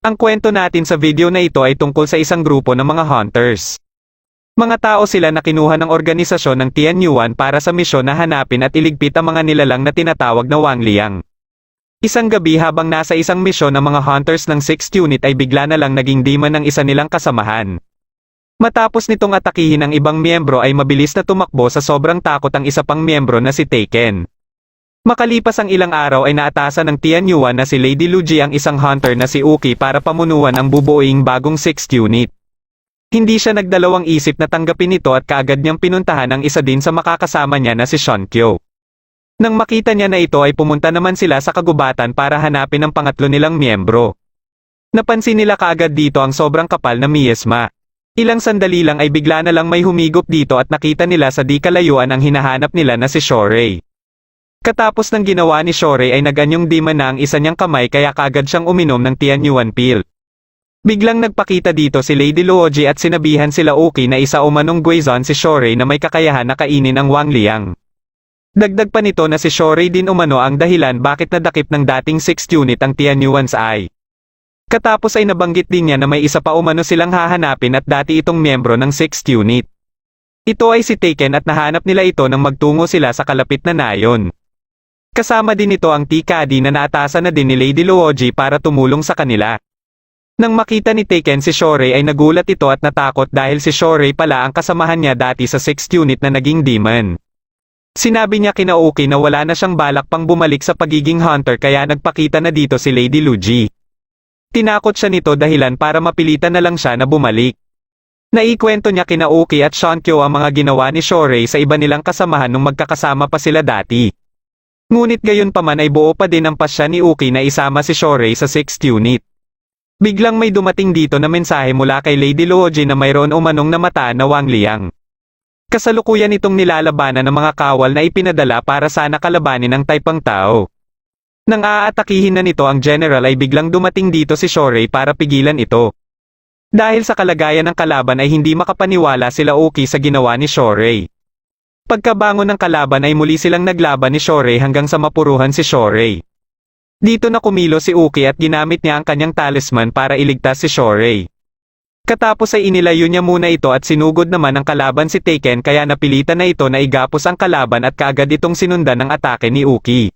Ang kwento natin sa video na ito ay tungkol sa isang grupo ng mga hunters. Mga tao sila na kinuha ng organisasyon ng Tianyuan para sa misyon na hanapin at iligpit ang mga nilalang na tinatawag na Wangliang. Isang gabi habang nasa isang misyon ng mga hunters ng 6th unit ay bigla na lang naging demon ng isa nilang kasamahan. Matapos nitong atakihin ang ibang miyembro ay mabilis na tumakbo sa sobrang takot ang isa pang miyembro na si Taken. Makalipas ang ilang araw ay naatasan ng Tianyuan na si Lady Luji ang isang hunter na si Uki para pamunuan ang bubuoing bagong 6th unit. Hindi siya nagdalawang isip na tanggapin ito at kaagad niyang pinuntahan ang isa din sa makakasama niya na si Shonkyo. Nang makita niya na ito ay pumunta naman sila sa kagubatan para hanapin ang pangatlo nilang miyembro. Napansin nila kaagad dito ang sobrang kapal na miasma. Ilang sandali lang ay bigla na lang may humigop dito at nakita nila sa di kalayuan ang hinahanap nila na si Shorei. Katapos ng ginawa ni Shorei ay naganyong demon na ang isa niyang kamay kaya kaagad siyang uminom ng Tianyuan pill. Biglang nagpakita dito si Lady Luoji at sinabihan sila Uki na isa umanong Guizon si Shorei na may kakayahan na kainin ang Wangliang. Dagdag pa nito na si Shorei din umano ang dahilan bakit nadakip ng dating 6th unit ang Tianyuan's eye. Katapos ay nabanggit din niya na may isa pa umano silang hahanapin at dati itong miyembro ng 6th unit. Ito ay si Taken at nahanap nila ito nang magtungo sila sa kalapit na nayon. Kasama din ito ang Tikadi na naatasan na din ni Lady Luoji para tumulong sa kanila. Nang makita ni Taken si Shorei ay nagulat ito at natakot dahil si Shorei pala ang kasamahan niya dati sa 6th unit na naging demon. Sinabi niya kina Uki na wala na siyang balak pang bumalik sa pagiging hunter kaya nagpakita na dito si Lady Luji. Tinakot siya nito dahilan para mapilitan na lang siya na bumalik. Naikwento niya kina Uki at Shonkyo ang mga ginawa ni Shorei sa iba nilang kasamahan nung magkakasama pa sila dati. Ngunit gayon pa man ay buo pa din ang pasya ni Uki na isama si Shorei sa 6th unit. Biglang may dumating dito na mensahe mula kay Lady Luoji na mayroon umanong namataan na Wangliang. Kasalukuyan itong nilalabanan ng mga kawal na ipinadala para sana kalabanin ang Taipang Tao. Nang aatakihin na nito ang general ay biglang dumating dito si Shorei para pigilan ito. Dahil sa kalagayan ng kalaban ay hindi makapaniwala sila Uki sa ginawa ni Shorei. Pagkabangon ng kalaban ay muli silang naglaban ni Shorei hanggang sa mapuruhan si Shorei. Dito na kumilo si Uki at ginamit niya ang kanyang talisman para iligtas si Shorei. Katapos ay inilayo niya muna ito at sinugod naman ang kalaban si Taken kaya napilitan na ito na igapos ang kalaban at kaagad itong sinundan ng atake ni Uki.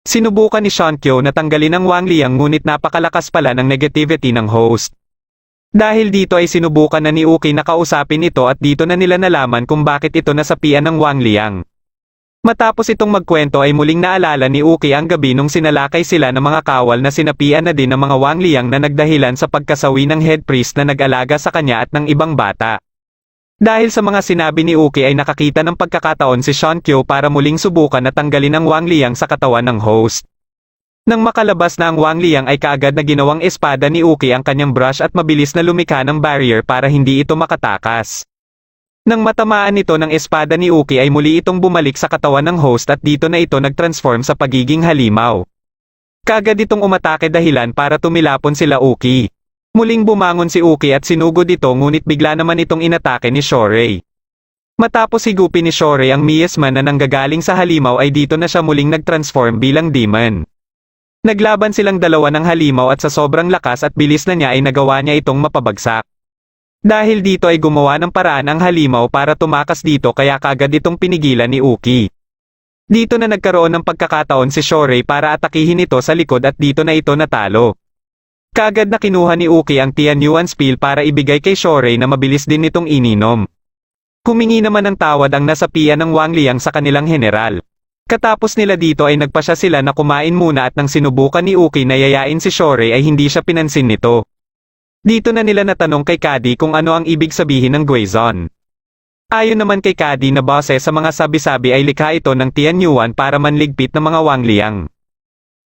Sinubukan ni Shonkyo na tanggalin ang Wangliang ngunit napakalakas pala ng negativity ng host. Dahil dito ay sinubukan na ni Uki na kausapin ito at dito na nila nalaman kung bakit ito nasapian ng Wangliang. Matapos itong magkwento ay muling naalala ni Uki ang gabi nung sinalakay sila ng mga kawal na sinapian na din ng mga Wangliang na nagdahilan sa pagkasawi ng head priest na nag-alaga sa kanya at ng ibang bata. Dahil sa mga sinabi ni Uki ay nakakita ng pagkakataon si Shonkyo para muling subukan na tanggalin ang Wangliang sa katawan ng host. Nang makalabas na ang Wangliang ay kaagad na ginawang espada ni Uki ang kanyang brush at mabilis na lumikha ng barrier para hindi ito makatakas. Nang matamaan nito ng espada ni Uki ay muli itong bumalik sa katawan ng host at dito na ito nag-transform sa pagiging halimaw. Kaagad itong umatake dahilan para tumilapon sila Uki. Muling bumangon si Uki at sinugod ito ngunit bigla naman itong inatake ni Shorei. Matapos higupin ni Shorei ang miasma na nanggagaling sa halimaw ay dito na siya muling nag-transform bilang demon. Naglaban silang dalawa ng halimaw at sa sobrang lakas at bilis na niya ay nagawa niya itong mapabagsak. Dahil dito ay gumawa ng paraan ang halimaw para tumakas dito kaya kaagad itong pinigilan ni Uki. Dito na nagkaroon ng pagkakataon si Shorei para atakihin ito sa likod at dito na ito natalo. Kaagad na kinuha ni Uki ang Tianyuan's pill para ibigay kay Shorei na mabilis din nitong ininom. Humingi naman ng tawad ang nasapian ng Wangliang sa kanilang general. Katapos nila dito ay nagpasya sila na kumain muna at nang sinubukan ni Uki na yayain si Shorei ay hindi siya pinansin nito. Dito na nila natanong kay Kadi kung ano ang ibig sabihin ng Guizon. Ayon naman kay Kadi na base sa mga sabi-sabi ay likha ito ng Tianyuan para manligpit ng mga Wangliang.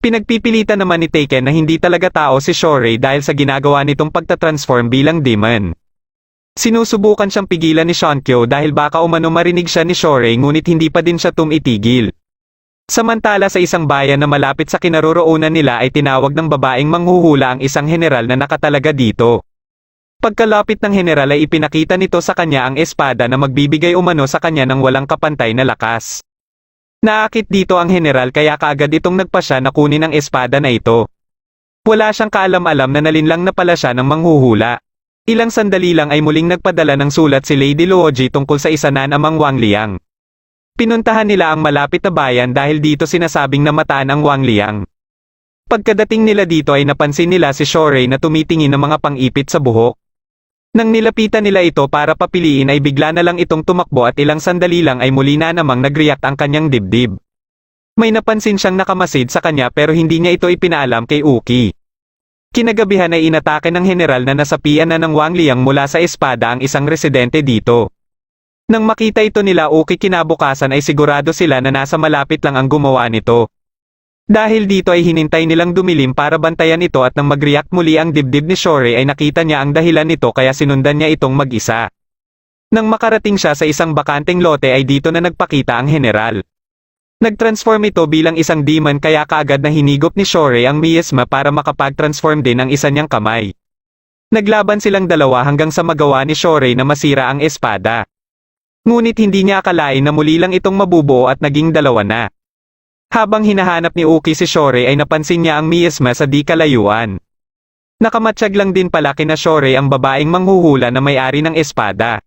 Pinagpipilitan naman ni Taken na hindi talaga tao si Shorei dahil sa ginagawa nitong pagtatransform bilang demon. Sinusubukan siyang pigilan ni Shonkyo dahil baka umano marinig siya ni Shorei ngunit hindi pa din siya tumitigil. Samantala sa isang bayan na malapit sa kinaroroonan nila ay tinawag ng babaeng manghuhula ang isang general na nakatalaga dito. Pagkalapit ng general ay ipinakita nito sa kanya ang espada na magbibigay umano sa kanya ng walang kapantay na lakas. Naakit dito ang general kaya kaagad itong nagpasya na kunin ang espada na ito. Wala siyang kaalam-alam na nalinlang na pala siya ng manghuhula. Ilang sandali lang ay muling nagpadala ng sulat si Lady Luoji tungkol sa isa na namang Wang Liang. Pinuntahan nila ang malapit na bayan dahil dito sinasabing namataan ang Wang Liang. Pagkadating nila dito ay napansin nila si Shorei na tumitingin ng mga pang-ipit sa buhok. Nang nilapitan nila ito para papiliin ay bigla na lang itong tumakbo at ilang sandali lang ay muli na namang nag-react ang kanyang dibdib. May napansin siyang nakamasid sa kanya pero hindi niya ito ipinaalam kay Uki. Kinagabihan ay inatake ng general na nasapian na ng Wang Liang mula sa espada ang isang residente dito. Nang makita ito nila Uki kinabukasan ay sigurado sila na nasa malapit lang ang gumawa nito. Dahil dito ay hinintay nilang dumilim para bantayan ito at nang mag-react muli ang dibdib ni Shorei ay nakita niya ang dahilan nito kaya sinundan niya itong mag-isa. Nang makarating siya sa isang bakanteng lote ay dito na nagpakita ang general. Nag-transform ito bilang isang demon kaya kaagad na hinigop ni Shorei ang miasma para makapag-transform din ang isa niyang kamay. Naglaban silang dalawa hanggang sa magawa ni Shorei na masira ang espada. Ngunit hindi niya akalain na muli lang itong mabubuo at naging dalawa na. Habang hinahanap ni Uki si Shorei ay napansin niya ang miasma sa di kalayuan. Nakamatsyag lang din pala kina Shorei ang babaeng manghuhula na may-ari ng espada.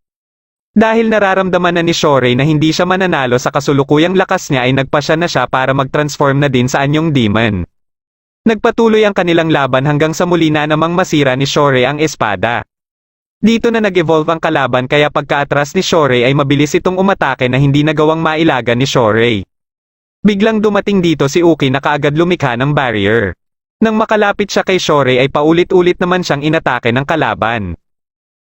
Dahil nararamdaman na ni Shorei na hindi siya mananalo sa kasulukuyang lakas niya ay nagpasya na siya para mag-transform na din sa anyong demon. Nagpatuloy ang kanilang laban hanggang sa muli na namang masira ni Shorei ang espada. Dito na nag-evolve ang kalaban kaya pagkaatras ni Shorei ay mabilis itong umatake na hindi nagawang mailaga ni Shorei. Biglang dumating dito si Uki na kaagad lumikha ng barrier. Nang makalapit siya kay Shorei ay paulit-ulit naman siyang inatake ng kalaban.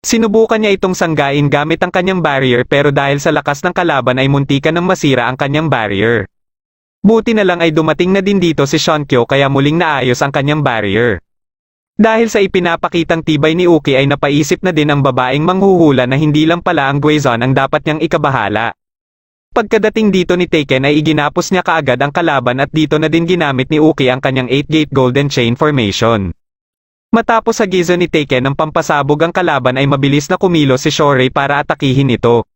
Sinubukan niya itong sanggain gamit ang kanyang barrier pero dahil sa lakas ng kalaban ay muntikan ng masira ang kanyang barrier. Buti na lang ay dumating na din dito si Shonkyo kaya muling naayos ang kanyang barrier. Dahil sa ipinapakitang tibay ni Uki ay napaisip na din ang babaeng manghuhula na hindi lang pala ang Guizon ang dapat niyang ikabahala. Pagkadating dito ni Taken ay iginapos niya kaagad ang kalaban at dito na din ginamit ni Uki ang kanyang 8-gate golden chain formation. Matapos sa gizo ni Taken ng pampasabog ang kalaban ay mabilis na kumilos si Shorei para atakihin ito.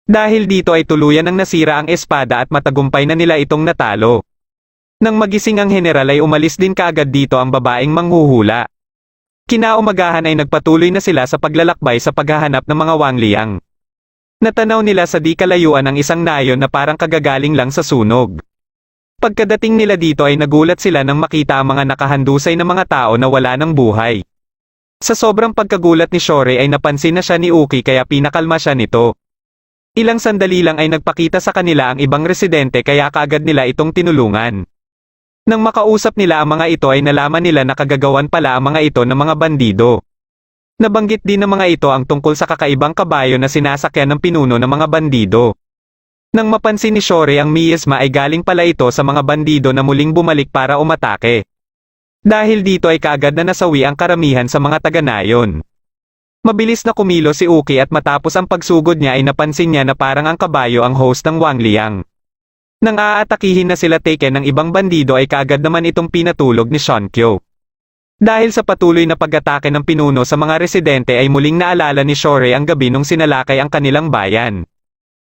Dahil dito ay tuluyan ang nasira ang espada at matagumpay na nila itong natalo. Nang magising ang general ay umalis din kaagad dito ang babaeng manghuhula. Kinaumagahan ay nagpatuloy na sila sa paglalakbay sa paghahanap ng mga Wang Liang. Natanaw nila sa di kalayuan ang isang nayon na parang kagagaling lang sa sunog. Pagkadating nila dito ay nagulat sila nang makita ang mga nakahandusay na mga tao na wala ng buhay. Sa sobrang pagkagulat ni Shorei ay napansin na siya ni Uki kaya pinakalma siya nito. Ilang sandali lang ay nagpakita sa kanila ang ibang residente kaya kaagad nila itong tinulungan. Nang makausap nila ang mga ito ay nalaman nila na kagagawan pala ang mga ito ng mga bandido. Nabanggit din ng mga ito ang tungkol sa kakaibang kabayo na sinasakyan ng pinuno ng mga bandido. Nang mapansin ni Shorei ang miasma ay galing pala ito sa mga bandido na muling bumalik para umatake. Dahil dito ay kaagad na nasawi ang karamihan sa mga taga-nayon. Mabilis na kumilo si Uki at matapos ang pagsugod niya ay napansin niya na parang ang kabayo ang host ng Wang Liang. Nang aatakihin na sila Taken ng ibang bandido ay kaagad naman itong pinatulog ni Shonkyo. Dahil sa patuloy na pag-atake ng pinuno sa mga residente ay muling naalala ni Shorei ang gabi nung sinalakay ang kanilang bayan.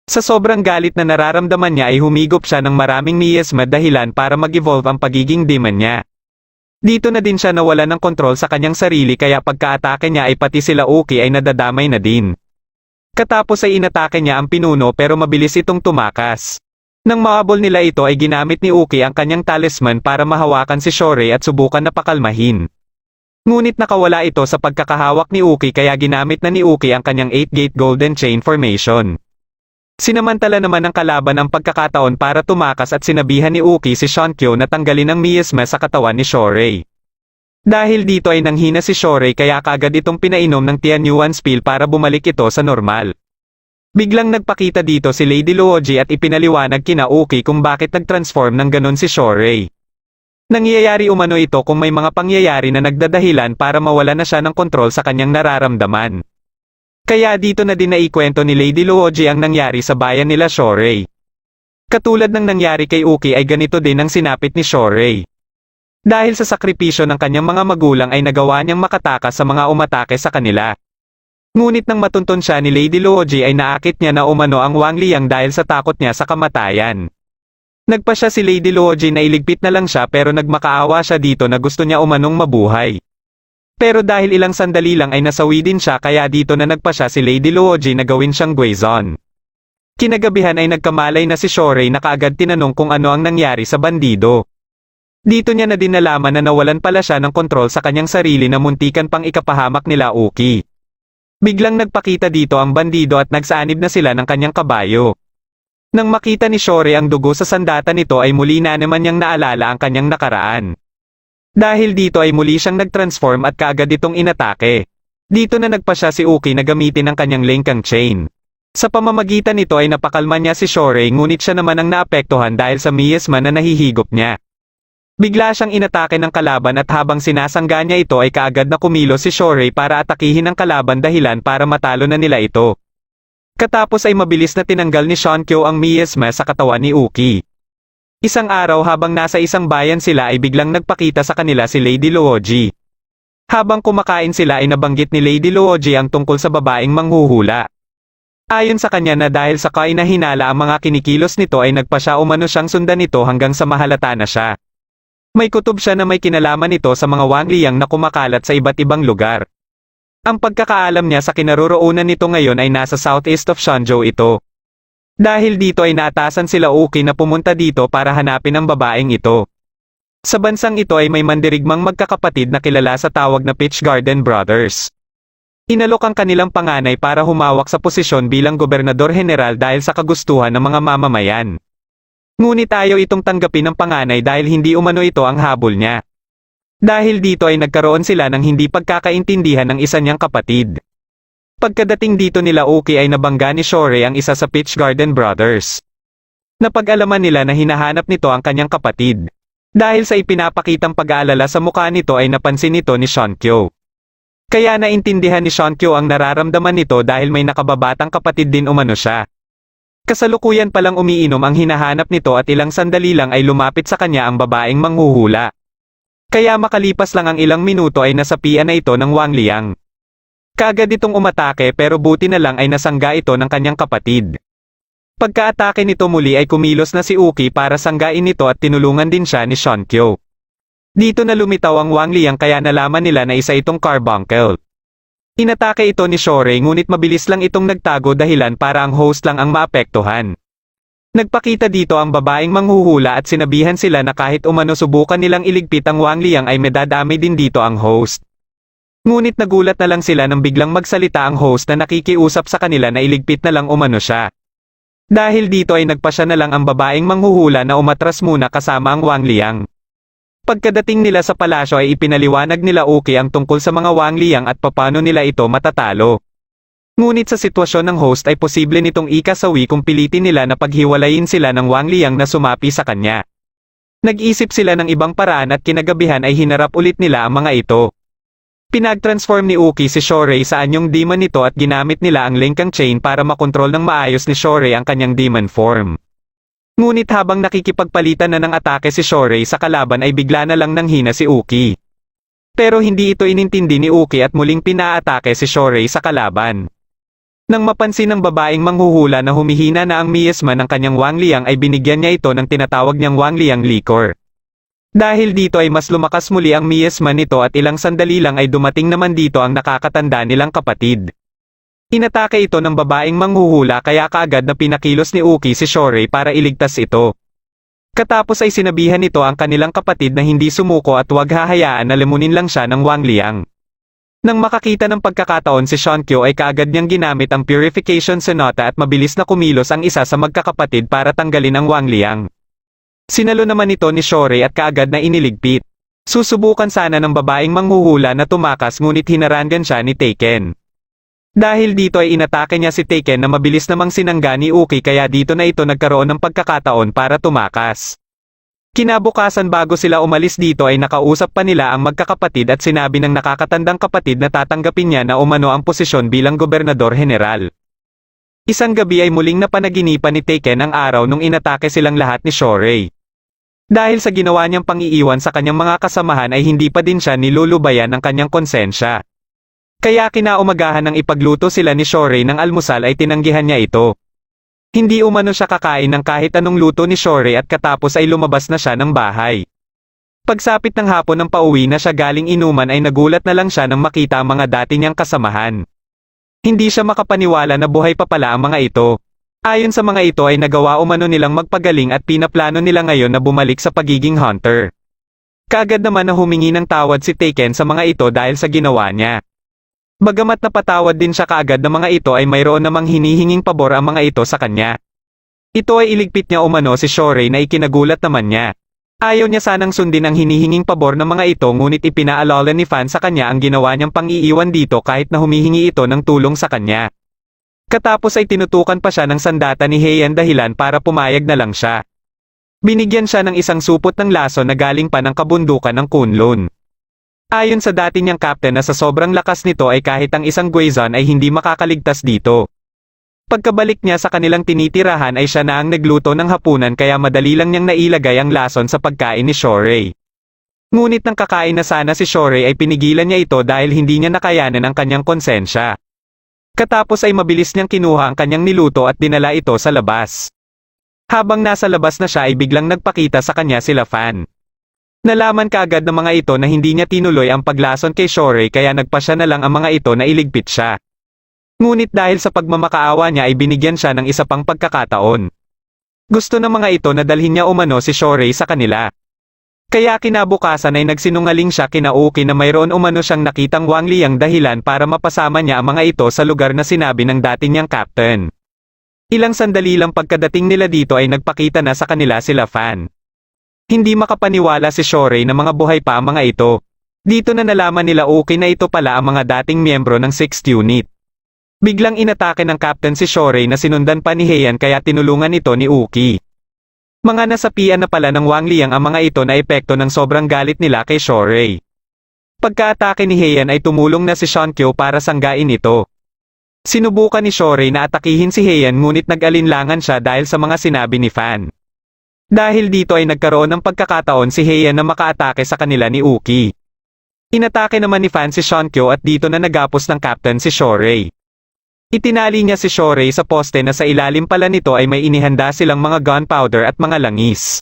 Sa sobrang galit na nararamdaman niya ay humigop siya ng maraming miasma dahilan para mag-evolve ang pagiging demon niya. Dito na din siya nawala ng kontrol sa kanyang sarili kaya pagka-atake niya ay pati sila Uki ay nadadamay na din. Katapos ay inatake niya ang pinuno pero mabilis itong tumakas. Nang mahabol nila ito ay ginamit ni Uki ang kanyang talisman para mahawakan si Shorei at subukan na pakalmahin. Ngunit nakawala ito sa pagkakahawak ni Uki kaya ginamit na ni Uki ang kanyang 8-gate golden chain formation. Sinamantala naman ng kalaban ang pagkakataon para tumakas at sinabihan ni Uki si Shonkyo na tanggalin ang miasma sa katawan ni Shorei. Dahil dito ay nanghina si Shorei kaya kaagad itong pinainom ng Tianyuan Spill para bumalik ito sa normal. Biglang nagpakita dito si Lady Luoji at ipinaliwanag kina Uki kung bakit nag-transform ng ganon si Shorei. Nangyayari umano ito kung may mga pangyayari na nagdadahilan para mawala na siya ng kontrol sa kanyang nararamdaman. Kaya dito na din naikwento ni Lady Luoji ang nangyari sa bayan nila Shorei. Katulad ng nangyari kay Uki ay ganito din ang sinapit ni Shorei. Dahil sa sakripisyo ng kanyang mga magulang ay nagawa niyang makatakas sa mga umatake sa kanila. Ngunit nang matunton siya ni Lady Luoji ay naakit niya na umano ang Wang Liang dahil sa takot niya sa kamatayan. Nagpa siya si Lady Luoji na iligpit na lang siya pero nagmakaawa siya dito na gusto niya umanong mabuhay. Pero dahil ilang sandali lang ay nasawi din siya kaya dito na nagpa siya si Lady Luoji na gawin siyang Guizon. Kinagabihan ay nagkamalay na si Shorei na kaagad tinanong kung ano ang nangyari sa bandido. Dito niya na din nalaman na nawalan pala siya ng kontrol sa kanyang sarili na muntikan pang ikapahamak nila Uki. Biglang nagpakita dito ang bandido at nagsaanib na sila ng kanyang kabayo. Nang makita ni Shorei ang dugo sa sandata nito ay muli na naman niyang naalala ang kanyang nakaraan. Dahil dito ay muli siyang nagtransform at kaagad itong inatake. Dito na nagpa siya si Uki na gamitin ang kanyang Linkang Chain. Sa pamamagitan nito ay napakalma niya si Shorei ngunit siya naman ang naapektuhan dahil sa miasma na nahihigop niya. Bigla siyang inatake ng kalaban at habang sinasangga niya ito ay kaagad na kumilos si Shorei para atakihin ang kalaban dahilan para matalo na nila ito. Katapos ay mabilis na tinanggal ni Shankyo ang miasma sa katawan ni Uki. Isang araw habang nasa isang bayan sila ay biglang nagpakita sa kanila si Lady Luoji. Habang kumakain sila ay nabanggit ni Lady Luoji ang tungkol sa babaeng manghuhula. Ayon sa kanya na dahil sa kainahinala ang mga kinikilos nito ay nagpa siya umano siyang sundan nito hanggang sa mahalata na siya. May kutob siya na may kinalaman nito sa mga Wangliang na kumakalat sa iba't ibang lugar. Ang pagkakaalam niya sa kinaroroonan nito ngayon ay nasa southeast of Shenzhou ito. Dahil dito ay naatasan sila Uki na pumunta dito para hanapin ang babaeng ito. Sa bansang ito ay may mandirigmang magkakapatid na kilala sa tawag na Peach Garden Brothers. Inalok ang kanilang panganay para humawak sa posisyon bilang gobernador general dahil sa kagustuhan ng mga mamamayan. Ngunit ayaw itong tanggapin ng panganay dahil hindi umano ito ang habol niya. Dahil dito ay nagkaroon sila ng hindi pagkakaintindihan ng isa niyang kapatid. Pagkadating dito nila Uki ay nabangga ni Shorei ang isa sa Peach Garden Brothers. Napag-alaman nila na hinahanap nito ang kanyang kapatid. Dahil sa ipinapakitang pag-aalala sa mukha nito ay napansin nito ni Shankyo. Kaya naintindihan ni Shankyo ang nararamdaman nito dahil may nakababatang kapatid din umano siya. Kasalukuyan palang umiinom ang hinahanap nito at ilang sandali lang ay lumapit sa kanya ang babaeng manghuhula. Kaya makalipas lang ang ilang minuto ay nasapian na ito ng Wangliang. Kaagad itong umatake pero buti na lang ay nasangga ito ng kanyang kapatid. Pagkaatake nito muli ay kumilos na si Uki para sanggain ito at tinulungan din siya ni Shankyo. Dito na lumitaw ang Wangliang kaya nalaman nila na isa itong carbuncle. Inatake ito ni Shorei ngunit mabilis lang itong nagtago dahilan para ang host lang ang maapektuhan. Nagpakita dito ang babaeng manghuhula at sinabihan sila na kahit umano subukan nilang iligpit ang Wangliang ay medadami din dito ang host. Ngunit nagulat na lang sila nang biglang magsalita ang host na nakikiusap sa kanila na iligpit na lang umano siya. Dahil dito ay nagpasya na lang ang babaeng manghuhula na umatras muna kasama ang Wangliang. Pagkadating nila sa palasyo ay ipinaliwanag nila Uki ang tungkol sa mga Wangliang at paano nila ito matatalo. Ngunit sa sitwasyon ng host ay posible nitong ikasawi kung pilitin nila na paghiwalayin sila ng Wangliang na sumapi sa kanya. Nag-isip sila ng ibang paraan at kinagabihan ay hinarap ulit nila ang mga ito. Pinag-transform ni Uki si Shorei sa anyong demon nito at ginamit nila ang Linkang Chain para makontrol ng maayos ni Shorei ang kanyang demon form. Ngunit habang nakikipagpalitan na ng atake si Shorei sa kalaban ay bigla na lang nanghina si Uki. Pero hindi ito inintindi ni Uki at muling pinaatake si Shorei sa kalaban. Nang mapansin ng babaeng manghuhula na humihina na ang miasma ng kanyang Wangliang ay binigyan niya ito ng tinatawag niyang Wangliang Liquor. Dahil dito ay mas lumakas muli ang miasma nito at ilang sandali lang ay dumating naman dito ang nakakatanda nilang kapatid. Inatake ito ng babaeng manghuhula kaya kaagad na pinakilos ni Uki si Shorei para iligtas ito. Katapos ay sinabihan nito ang kanilang kapatid na hindi sumuko at huwag hahayaan na lemunin lang siya ng Wangliang. Nang makakita ng pagkakataon si Shankyo ay kaagad niyang ginamit ang Purification Sonata at mabilis na kumilos ang isa sa magkakapatid para tanggalin ang Wangliang. Sinalo naman ito ni Shorei at kaagad na iniligpit. Susubukan sana ng babaeng manghuhula na tumakas ngunit hinarangan siya ni Taken. Dahil dito ay inatake niya si Taken na mabilis namang sinangga ni Uki kaya dito na ito nagkaroon ng pagkakataon para tumakas. Kinabukasan bago sila umalis dito ay nakausap pa nila ang magkakapatid at sinabi ng nakakatandang kapatid na tatanggapin niya na umano ang posisyon bilang gobernador general. Isang gabi ay muling napanaginipan ni Taken ang araw nung inatake silang lahat ni Shorei. Dahil sa ginawa niyang pangiiwan sa kanyang mga kasamahan ay hindi pa din siya nilulubayan ng kanyang konsensya. Kaya kinaumagahan ng ipagluto sila ni Shorei ng almusal ay tinanggihan niya ito. Hindi umano siya kakain ng kahit anong luto ni Shorey at katapos ay lumabas na siya ng bahay. Pagsapit ng hapon ng pauwi na siya galing inuman ay nagulat na lang siya nang makita ang mga dati niyang kasamahan. Hindi siya makapaniwala na buhay pa pala ang mga ito. Ayon sa mga ito ay nagawa umano nilang magpagaling at pinaplano nila ngayon na bumalik sa pagiging hunter. Kaagad naman na humingi ng tawad si Taken sa mga ito dahil sa ginawa niya. Bagamat napatawad din siya kaagad ng mga ito ay mayroon namang hinihinging pabor ang mga ito sa kanya. Ito ay iligpit niya umano si Shorey na ikinagulat naman niya. Ayaw niya sanang sundin ang hinihinging pabor ng mga ito ngunit ipinaalala ni Fan sa kanya ang ginawa niyang pang-iiwan dito kahit na humihingi ito ng tulong sa kanya. Katapos ay tinutukan pa siya ng sandata ni Heian dahilan para pumayag na lang siya. Binigyan siya ng isang supot ng laso na galing pa ng kabundukan ng Kunlun. Ayon sa dati niyang captain na sa sobrang lakas nito ay kahit ang isang Guizon ay hindi makakaligtas dito. Pagkabalik niya sa kanilang tinitirahan ay siya na ang nagluto ng hapunan kaya madali lang niyang nailagay ang lason sa pagkain ni Shorey. Ngunit nang kakain na sana si Shorey ay pinigilan niya ito dahil hindi niya nakayanan ang kanyang konsensya. Katapos ay mabilis niyang kinuha ang kanyang niluto at dinala ito sa labas. Habang nasa labas na siya ay biglang nagpakita sa kanya sila Fan. Nalaman kaagad ng mga ito na hindi niya tinuloy ang paglason kay Shorey kaya nagpasya na lang ang mga ito na iligpit siya. Ngunit dahil sa pagmamakaawa niya ay binigyan siya ng isa pang pagkakataon. Gusto ng mga ito na dalhin niya umano si Shorey sa kanila. Kaya kinabukasan ay nagsinungaling siya kina Uki na mayroon umano siyang nakitang Wang Liang dahilan para mapasama niya ang mga ito sa lugar na sinabi ng dati niyang captain. Ilang sandali lang pagkadating nila dito ay nagpakita na sa kanila sila Fan. Hindi makapaniwala si Shorey na mga buhay pa ang mga ito. Dito na nalaman nila Uki na ito pala ang mga dating miyembro ng 6th unit. Biglang inatake ng captain si Shorey na sinundan pa ni Heian kaya tinulungan ito ni Uki. Mga nasapian na pala ng Wang Liang ang mga ito na epekto ng sobrang galit nila kay Shorey. Pagkaatake ni Heian ay tumulong na si Shankyo para sanggain ito. Sinubukan ni Shorey na atakihin si Heian ngunit nag-alinlangan siya dahil sa mga sinabi ni Fan. Dahil dito ay nagkaroon ng pagkakataon si Heian na makaatake sa kanila ni Uki. Inatake naman ni Fan si Shankyo at dito na nagapos ng captain si Shorey. Itinali niya si Shorey sa poste na sa ilalim pala nito ay may inihanda silang mga gunpowder at mga langis.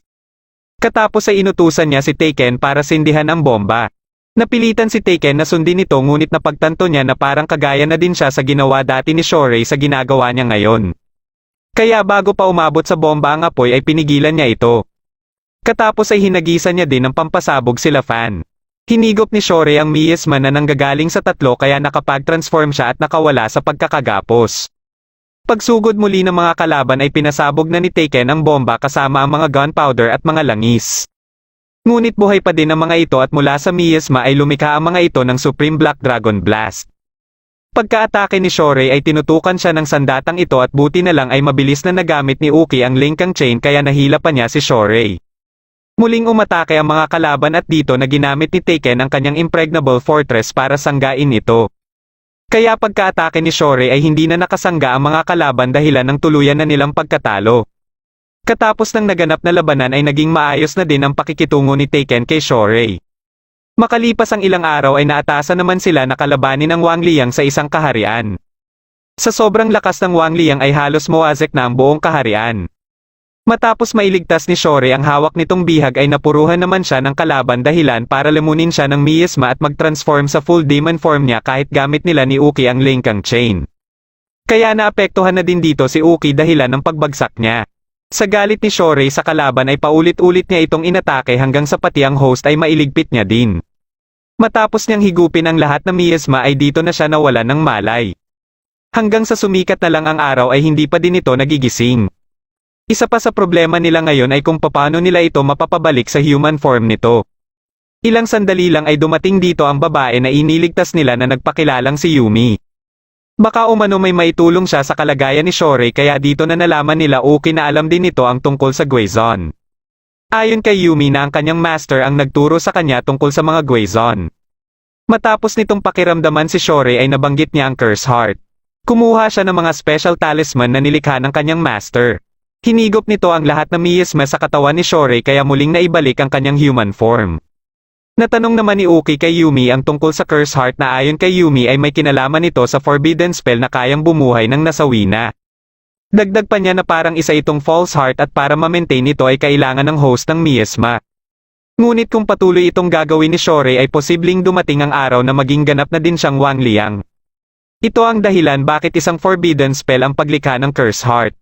Katapos ay inutusan niya si Taken para sindihan ang bomba. Napilitan si Taken na sundin ito ngunit napagtanto niya na parang kagaya na din siya sa ginawa dati ni Shorey sa ginagawa niya ngayon. Kaya bago pa umabot sa bomba ang apoy ay pinigilan niya ito. Katapos ay hinagisan niya din ng pampasabog sila Fan. Hinigop ni Shorey ang miasma na nanggagaling sa tatlo kaya nakapag-transform siya at nakawala sa pagkakagapos. Pagsugod muli ng mga kalaban ay pinasabog na ni Taken ang bomba kasama ang mga gunpowder at mga langis. Ngunit buhay pa din ang mga ito at mula sa miasma ay lumikha ang mga ito ng Supreme Black Dragon Blast. Pagkaatake ni Shorey ay tinutukan siya ng sandatang ito at buti na lang ay mabilis na nagamit ni Uki ang Linkang Chain kaya nahila pa niya si Shorey. Muling umatake ang mga kalaban at dito na ginamit ni Taken ang kanyang impregnable fortress para sanggain ito. Kaya pagkaatake ni Shorey ay hindi na nakasangga ang mga kalaban dahilan ng tuluyan na nilang pagkatalo. Katapos ng naganap na labanan ay naging maayos na din ang pakikitungo ni Taken kay Shorey. Makalipas ang ilang araw ay naatasan naman sila na kalabanin ang Wang Liang sa isang kaharian. Sa sobrang lakas ng Wang Liang ay halos mawazek na ang buong kaharian. Matapos mailigtas ni Shorey ang hawak nitong bihag ay napuruhan naman siya ng kalaban dahilan para lamunin siya ng miasma at mag-transform sa full demon form niya kahit gamit nila ni Uki ang Linkang Chain. Kaya naapektuhan na din dito si Uki dahilan ng pagbagsak niya. Sa galit ni Shorey sa kalaban ay paulit-ulit niya itong inatake hanggang sa pati ang host ay mailigpit niya din. Matapos niyang higupin ang lahat ng miasma ay dito na siya nawala ng malay. Hanggang sa sumikat na lang ang araw ay hindi pa din ito nagigising. Isa pa sa problema nila ngayon ay kung paano nila ito mapapabalik sa human form nito. Ilang sandali lang ay dumating dito ang babae na iniligtas nila na nagpakilalang si Yumi. Baka umano may maitulong siya sa kalagayan ni Shorey kaya dito na nalaman nila Uki na alam din ito ang tungkol sa Guizon. Ayon kay Yumi na ang kanyang master ang nagturo sa kanya tungkol sa mga Guizon. Matapos nitong pakiramdaman si Shorey ay nabanggit niya ang Curse Heart. Kumuha siya ng mga special talisman na nilikha ng kanyang master. Hinigop nito ang lahat ng miasma sa katawan ni Shorey kaya muling naibalik ang kanyang human form. Natanong naman ni Uki kay Yumi ang tungkol sa Curse Heart na ayon kay Yumi ay may kinalaman ito sa forbidden spell na kayang bumuhay ng nasawi na. Dagdag pa niya na parang isa itong false heart at para ma-maintain ito ay kailangan ng host ng miasma. Ngunit kung patuloy itong gagawin ni Shorey ay posibleng dumating ang araw na maging ganap na din siyang Wang Liang. Ito ang dahilan bakit isang forbidden spell ang paglikha ng curse heart.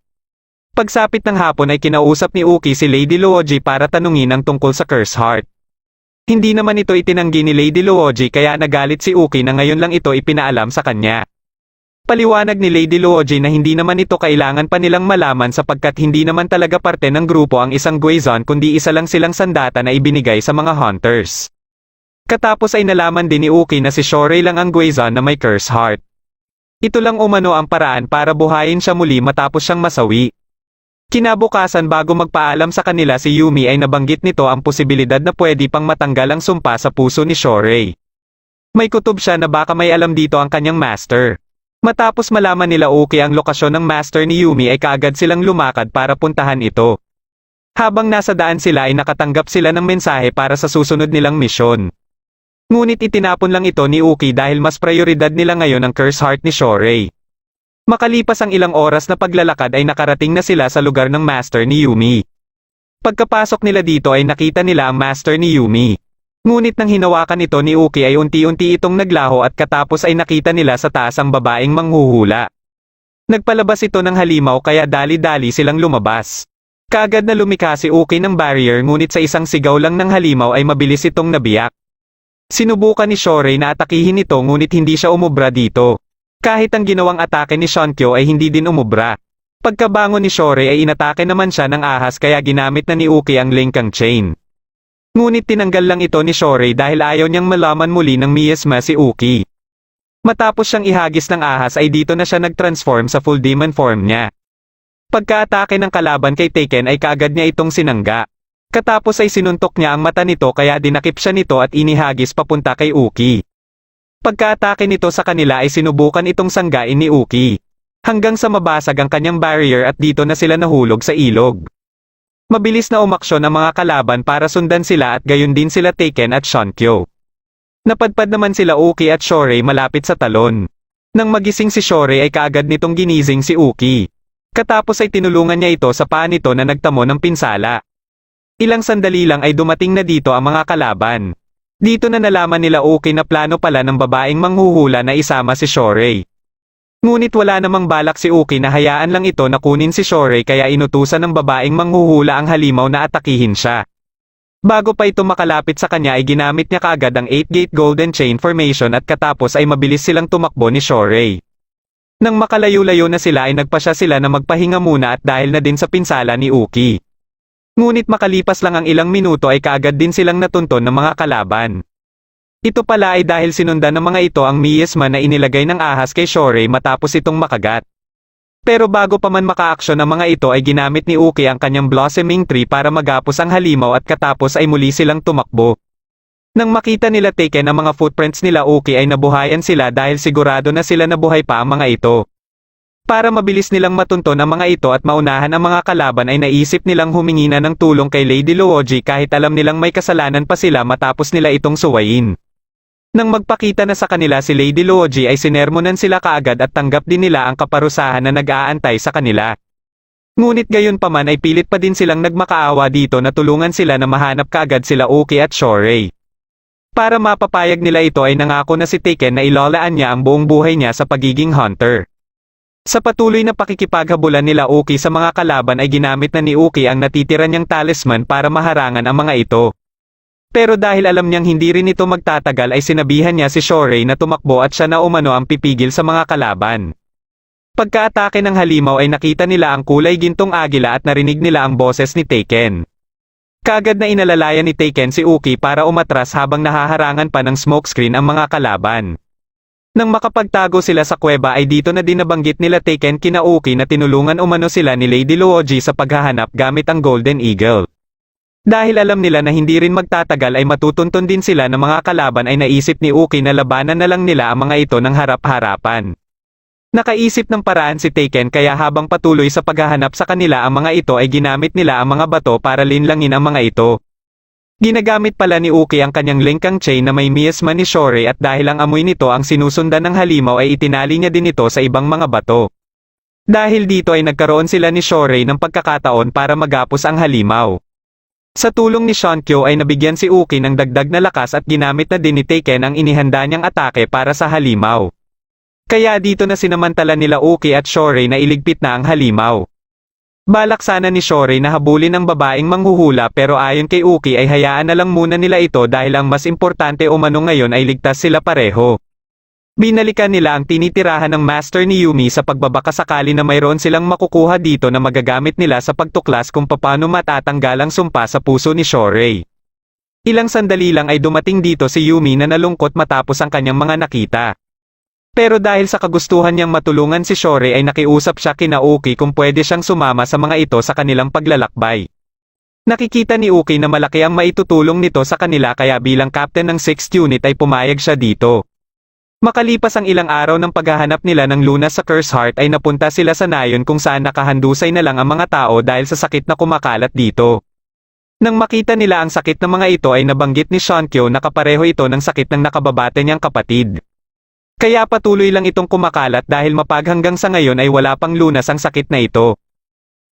Pagsapit ng hapon ay kinausap ni Uki si Lady Luoji para tanungin ang tungkol sa curse heart. Hindi naman ito itinanggi ni Lady Luoji kaya nagalit si Uki na ngayon lang ito ipinaalam sa kanya. Paliwanag ni Lady Luoji na hindi naman ito kailangan pa nilang malaman sapagkat hindi naman talaga parte ng grupo ang isang Guizon kundi isa lang silang sandata na ibinigay sa mga hunters. Katapos ay nalaman din ni Uki na si Shorey lang ang Guizon na may curse heart. Ito lang umano ang paraan para buhayin siya muli matapos siyang masawi. Kinabukasan bago magpaalam sa kanila si Yumi ay nabanggit nito ang posibilidad na pwede pang matanggal ang sumpa sa puso ni Shorey. May kutob siya na baka may alam dito ang kanyang master. Matapos malaman nila Uki ang lokasyon ng master ni Yumi ay kaagad silang lumakad para puntahan ito. Habang nasa daan sila ay nakatanggap sila ng mensahe para sa susunod nilang misyon. Ngunit itinapon lang ito ni Uki dahil mas prioridad nila ngayon ang curse heart ni Shorey. Makalipas ang ilang oras na paglalakad ay nakarating na sila sa lugar ng master ni Yumi. Pagkapasok nila dito ay nakita nila ang master ni Yumi. Ngunit nang hinawakan ito ni Uki ay unti-unti itong naglaho at katapos ay nakita nila sa taas ang babaeng manghuhula. Nagpalabas ito ng halimaw kaya dali-dali silang lumabas. Kaagad na lumikha si Uki ng barrier ngunit sa isang sigaw lang ng halimaw ay mabilis itong nabiyak. Sinubukan ni Shorey na atakihin ito ngunit hindi siya umubra dito. Kahit ang ginawang atake ni Shonkyo ay hindi din umubra. Pagkabangon ni Shorey ay inatake naman siya ng ahas kaya ginamit na ni Uki ang Linkang Chain. Ngunit tinanggal lang ito ni Shorey dahil ayaw niyang malaman muli ng miasma si Uki. Matapos siyang ihagis ng ahas ay dito na siya nag-transform sa full demon form niya. Pagka-atake ng kalaban kay Taken ay kaagad niya itong sinangga. Katapos ay sinuntok niya ang mata nito kaya dinakip siya nito at inihagis papunta kay Uki. Pagka-atake nito sa kanila ay sinubukan itong sanggain ni Uki. Hanggang sa mabasag ang kanyang barrier at dito na sila nahulog sa ilog. Mabilis na umaksyon ang mga kalaban para sundan sila at gayon din sila Taken at Shonkyo. Napadpad naman sila Uki at Shorey malapit sa talon. Nang magising si Shorey ay kaagad nitong ginising si Uki. Katapos ay tinulungan niya ito sa paa nito na nagtamo ng pinsala. Ilang sandali lang ay dumating na dito ang mga kalaban. Dito na nalaman nila Uki na plano pala ng babaeng manghuhula na isama si Shorey. Ngunit wala namang balak si Uki na hayaan lang ito na kunin si Shorey kaya inutusan ng babaeng manghuhula ang halimaw na atakihin siya. Bago pa ito makalapit sa kanya ay ginamit niya kaagad ang 8-gate golden chain formation at katapos ay mabilis silang tumakbo ni Shorey. Nang makalayo-layo na sila ay nagpasya sila na magpahinga muna at dahil na din sa pinsala ni Uki. Ngunit makalipas lang ang ilang minuto ay kaagad din silang natunton ng mga kalaban. Ito pala ay dahil sinundan ng mga ito ang miasma na inilagay ng ahas kay Shorey matapos itong makagat. Pero bago pa man maka-aksyon ang mga ito ay ginamit ni Uki ang kanyang blossoming tree para magapos ang halimaw at katapos ay muli silang tumakbo. Nang makita nila Taken ang mga footprints nila Uki ay nabuhayan sila dahil sigurado na sila nabuhay pa ang mga ito. Para mabilis nilang matunton ang mga ito at maunahan ang mga kalaban ay naisip nilang humingi na ng tulong kay Lady Luoji kahit alam nilang may kasalanan pa sila matapos nila itong suwayin. Nang magpakita na sa kanila si Lady Luoji ay sinermonan sila kaagad at tanggap din nila ang kaparusahan na nag-aantay sa kanila. Ngunit gayon pa man ay pilit pa din silang nagmakaawa dito na tulungan sila na mahanap kaagad sila Uki at Shorey. Para mapapayag nila ito ay nangako na si Taken na ilolaan niya ang buong buhay niya sa pagiging hunter. Sa patuloy na pakikipaghabulan nila Uki sa mga kalaban ay ginamit na ni Uki ang natitira niyang talisman para maharangan ang mga ito. Pero dahil alam niyang hindi rin ito magtatagal ay sinabihan niya si Shorey na tumakbo at siya na umano ang pipigil sa mga kalaban. Pagka-atake ng halimaw ay nakita nila ang kulay gintong agila at narinig nila ang boses ni Taken. Kaagad na inalalayan ni Taken si Uki para umatras habang nahaharangan pa ng smokescreen ang mga kalaban. Nang makapagtago sila sa kuweba ay dito na din nabanggit nila Taken kina Uki na tinulungan umano sila ni Lady Luoji sa paghahanap gamit ang Golden Eagle. Dahil alam nila na hindi rin magtatagal ay matutunton din sila ng mga kalaban ay naisip ni Uki na labanan na lang nila ang mga ito ng harap-harapan. Nakaisip ng paraan si Taken kaya habang patuloy sa paghahanap sa kanila ang mga ito ay ginamit nila ang mga bato para linlangin ang mga ito. Ginagamit pala ni Uki ang kanyang Linkang Chain na may miasma ni Shorey at dahil ang amoy nito ang sinusundan ng halimaw ay itinali niya din ito sa ibang mga bato. Dahil dito ay nagkaroon sila ni Shorei ng pagkakataon para magapos ang halimaw. Sa tulong ni Shankyo ay nabigyan si Uki ng dagdag na lakas at ginamit na din ni Taken ang inihanda niyang atake para sa halimaw. Kaya dito na sinamantala nila Uki at Shorei na iligpit na ang halimaw. Balak sana ni Shorei na habulin ang babaeng manghuhula pero ayon kay Uki ay hayaan na lang muna nila ito dahil ang mas importante umano ngayon ay ligtas sila pareho. Binalikan nila ang tinitirahan ng master ni Yumi sa pagbabaka sakali na mayroon silang makukuha dito na magagamit nila sa pagtuklas kung paano matatanggal ang sumpa sa puso ni Shorei. Ilang sandali lang ay dumating dito si Yumi na nalungkot matapos ang kanyang mga nakita. Pero dahil sa kagustuhan niyang matulungan si Shorei ay nakiusap siya kina Uki kung pwede siyang sumama sa mga ito sa kanilang paglalakbay. Nakikita ni Uki na malaki ang maitutulong nito sa kanila kaya bilang captain ng 6th unit ay pumayag siya dito. Makalipas ang ilang araw ng paghahanap nila ng lunas sa Curse Heart ay napunta sila sa nayon kung saan nakahandusay na lang ang mga tao dahil sa sakit na kumakalat dito. Nang makita nila ang sakit ng mga ito ay nabanggit ni Shankyo na kapareho ito ng sakit ng nakababate niyang kapatid. Kaya patuloy lang itong kumakalat dahil mapaghanggang sa ngayon ay wala pang lunas ang sakit na ito.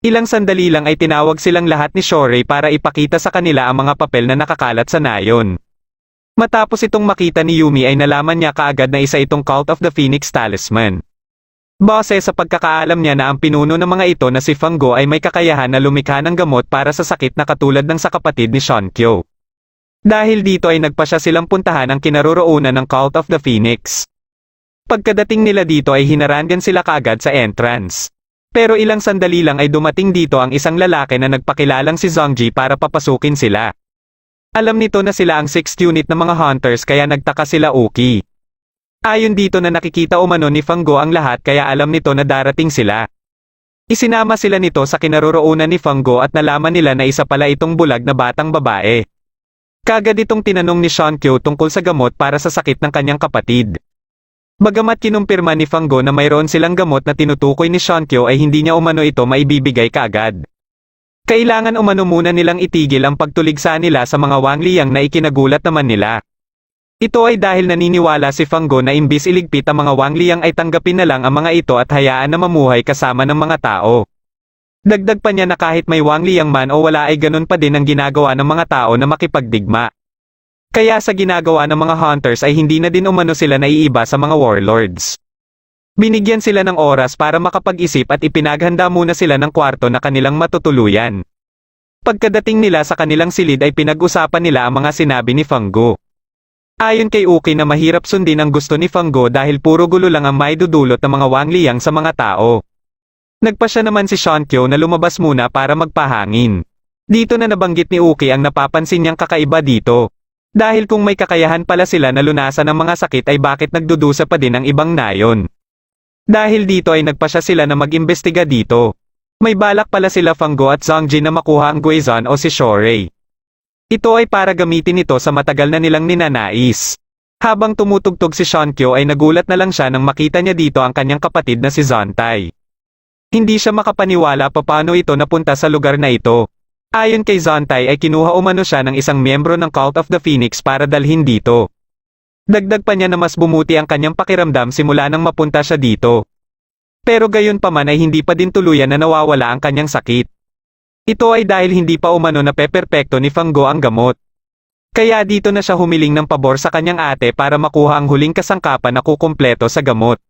Ilang sandali lang ay tinawag silang lahat ni Shorei para ipakita sa kanila ang mga papel na nakakalat sa nayon. Matapos itong makita ni Yumi ay nalaman niya kaagad na isa itong Cult of the Phoenix Talisman. Base sa pagkakaalam niya na ang pinuno ng mga ito na si Fanggo ay may kakayahan na lumikha ng gamot para sa sakit na katulad ng sa kapatid ni Shankyo. Dahil dito ay nagpasya silang puntahan ang kinaroroonan ng Cult of the Phoenix. Pagkadating nila dito ay hinarangan sila kaagad sa entrance. Pero ilang sandali lang ay dumating dito ang isang lalaki na nagpakilalang si Zongji para papasukin sila. Alam nito na sila ang 6th unit ng mga hunters kaya nagtaka sila Uki. Ayon dito na nakikita umano ni Fanggo ang lahat kaya alam nito na darating sila. Isinama sila nito sa kinaroroonan ni Fanggo at nalaman nila na isa pala itong bulag na batang babae. Kagad itong tinanong ni Shankyo tungkol sa gamot para sa sakit ng kanyang kapatid. Bagamat kinumpirma ni Fanggo na mayroon silang gamot na tinutukoy ni Shankyo ay hindi niya umano ito maibibigay kaagad. Kailangan umano muna nilang itigil ang pagtuligsa nila sa mga Wangliang na ikinagulat naman nila. Ito ay dahil naniniwala si Fanggo na imbis iligpit ang mga Wangliang ay tanggapin na lang ang mga ito at hayaan na mamuhay kasama ng mga tao. Dagdag pa niya na kahit may Wangliang man o wala ay ganun pa din ang ginagawa ng mga tao na makipagdigma. Kaya sa ginagawa ng mga hunters ay hindi na din umano sila naiiba sa mga warlords. Binigyan sila ng oras para makapag-isip at ipinaghanda muna sila ng kwarto na kanilang matutuluyan. Pagkadating nila sa kanilang silid ay pinag-usapan nila ang mga sinabi ni Fanggo. Ayon kay Uki na mahirap sundin ang gusto ni Fanggo dahil puro gulo lang ang maidudulot ng mga Wangliang sa mga tao. Nagpasya naman si Shankyo na lumabas muna para magpahangin. Dito na nabanggit ni Uki ang napapansin niyang kakaiba dito. Dahil kung may kakayahan pala sila na lunasan ng mga sakit ay bakit nagdudusa pa din ang ibang nayon. Dahil dito ay nagpasya sila na mag-imbestiga dito. May balak pala sila Fanggo at Zongji na makuha ang Guizan o si Shorei. Ito ay para gamitin ito sa matagal na nilang ninanais. Habang tumutugtog si Shankyo ay nagulat na lang siya nang makita niya dito ang kanyang kapatid na si Zontai. Hindi siya makapaniwala paano ito napunta sa lugar na ito. Ayon kay Zontai ay kinuha umano siya ng isang miyembro ng Cult of the Phoenix para dalhin dito. Dagdag pa niya na mas bumuti ang kanyang pakiramdam simula nang mapunta siya dito. Pero gayon pa man ay hindi pa din tuluyan na nawawala ang kanyang sakit. Ito ay dahil hindi pa umano na peperpekto ni Fanggo ang gamot. Kaya dito na siya humiling ng pabor sa kanyang ate para makuha ang huling kasangkapan na kukumpleto sa gamot.